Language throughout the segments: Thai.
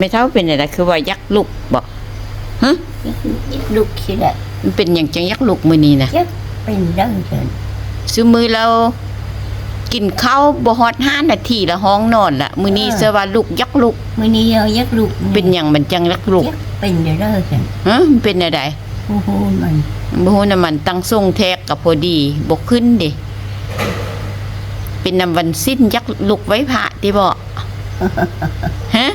ไม่เท่าเป็นอะไรคือว่ายักษ์ลุกบอกฮะยักษ์ลุกสิแหละมันเป็นอย่างจังยักษ์ลุกมือนี้นะยักษ์เป็นดังเดินซื้อมือเรากินข้าวบ่ฮอด5 นาทีละห้องนอนละมือนี้เสว่าลุกยักษ์ลุกมือนี้ยักษ์ลุกเป็นอย่างมันจังยักษ์ลุกเป็นเด้อเดินฮะมันเป็นอะไรโอ้โหมันบ่ฮู้น้ำมันตั้งทรงแทกกับพอดีบ่ขึ้นดิเป็นน้ำวันสิ้นยักษ์ลุกไว้พระติบ่ฮะ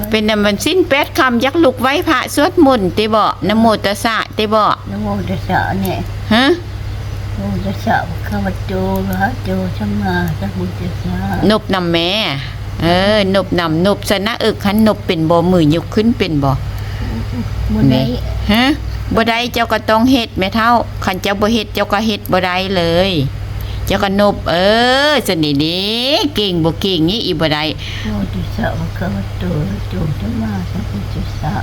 เป็นน้ำมันสิ้น8 คำยักษ์ลุกไว้พระสวดมนต์ติบ่นะโมตัสสะติบ่นะโมตัสสะเนี่ยฮะนะโมตัสสะข้าพเจ้าพระโจสัมมาสัมพุทธัสสะนบนำแม่นบนำนบสนะคันนบเป็นบ่มือยกขึ้นเป็นบ่บ่ได้ฮะบ่ได้เจ้าก็ต้องเฮ็ดแม่เฒ่าคันเจ้าบ่เฮ็ดเจ้าก็เฮ็ดบ่ได้เลยเจ้าก็นบสนิดีเก่งบ่เก่งนี่อีบ่ได้โมตัสสะข้าพเจ้าพระโจสัมมาสัมพุทธัสสะ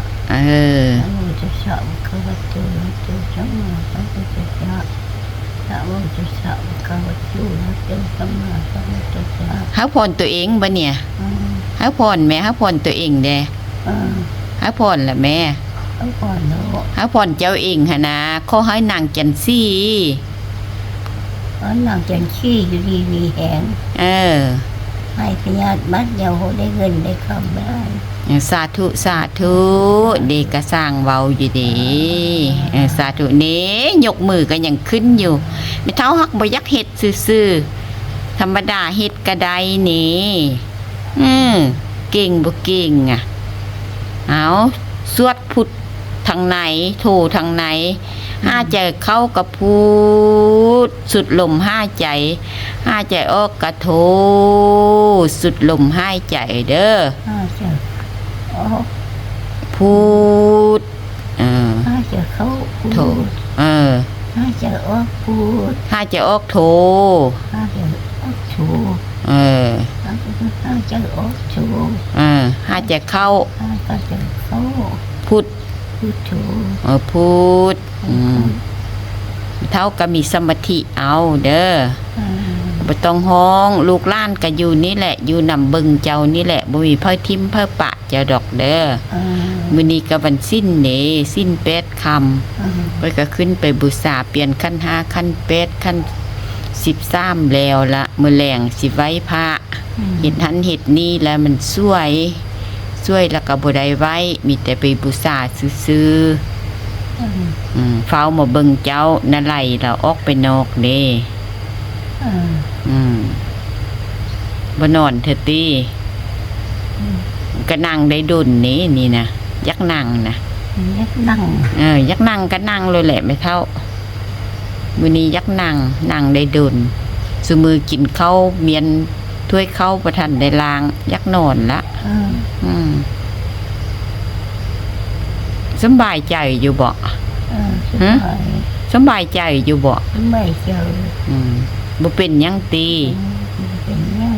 นะโมตัสสะข้าพเจ้าพระโจสัมมาสัมพุทธัสสะนะโมตัสสะข้าพเจ้าพระโจสัมมาสัมพุทธัสสะหาพรตัวเองบ่เนี่ยหาพรแม่หาพรตัวเองเด้หาพรล่ะแม่หาพรเนาะหาพรเจ้าเองหั่นนะขอให้นางจันซี่นางจันซี่อยู่ดีมีแหงให้พญาติมัดเดียวได้เงินได้คำได้สาธุสาธุดีก็สร้างเว้าอยู่ดีสาธุนี้ยกมือก็ยังขึ้นอยู่ไม่เท่าฮักบ่ยักเฮ็ดซื่อๆธรรมดาเฮ็ดก็ได้นี่เก่งบ่เก่งอ่ะเอาสวดพุทธทางไหนโททางไหนห้าใจเข้ากับพูดสุดลมห้าใจห้าใจออกกระโทสุดลมห้าใจเด้อห้าใจออกพูดห้าใจเข้าโทห้าใจออกพูดห้าใจออกโทห้าใจออกโทห้าใจออกโทห้าใจเข้าห้าใจเข้าพูดพูดเท่ากับมีสมาธิเอาเด้อบ่ต้องห้องลูกหลานก็อยู่นี่แหละอยู่นำบึงเจ้านี่แหละบ่มีเพิ่นทิมเพิ่นปะเจ้าดอกเด้อมื้อนี้ก็วันสิ้นนี่สิ้น8 คำเพิ่นก็ขึ้นไปบูชาเปลี่ยนขั้น5ขั้น8ขั้น13แล้วละมื้อแลงสิไว้พระเฮ็ดหันเฮ็ดนี่แล้วมันสวยแล้วก็บ่ได้ไว้มีแต่ไปบูชาซื่อเฝ้ามาเบิ่งเจ้านั่นไหลแล้วออกไปนอกเด้บ่นอนเถอะติก็นั่งได้ดุนนี่นะยักนั่งนะยักนั่งยักนั่งก็นั่งเลยแหละไม่เท่ามื้อนี้ยักนั่งได้ดุนซุมือกินข้าวเมียนถ้วยข้าวบ่ทันได้ล้างยักนอนละสบายใจอยู่บ่สบายใจอยู่บ่ไม่เจอบ่เป็นหยังติเป็นหยัง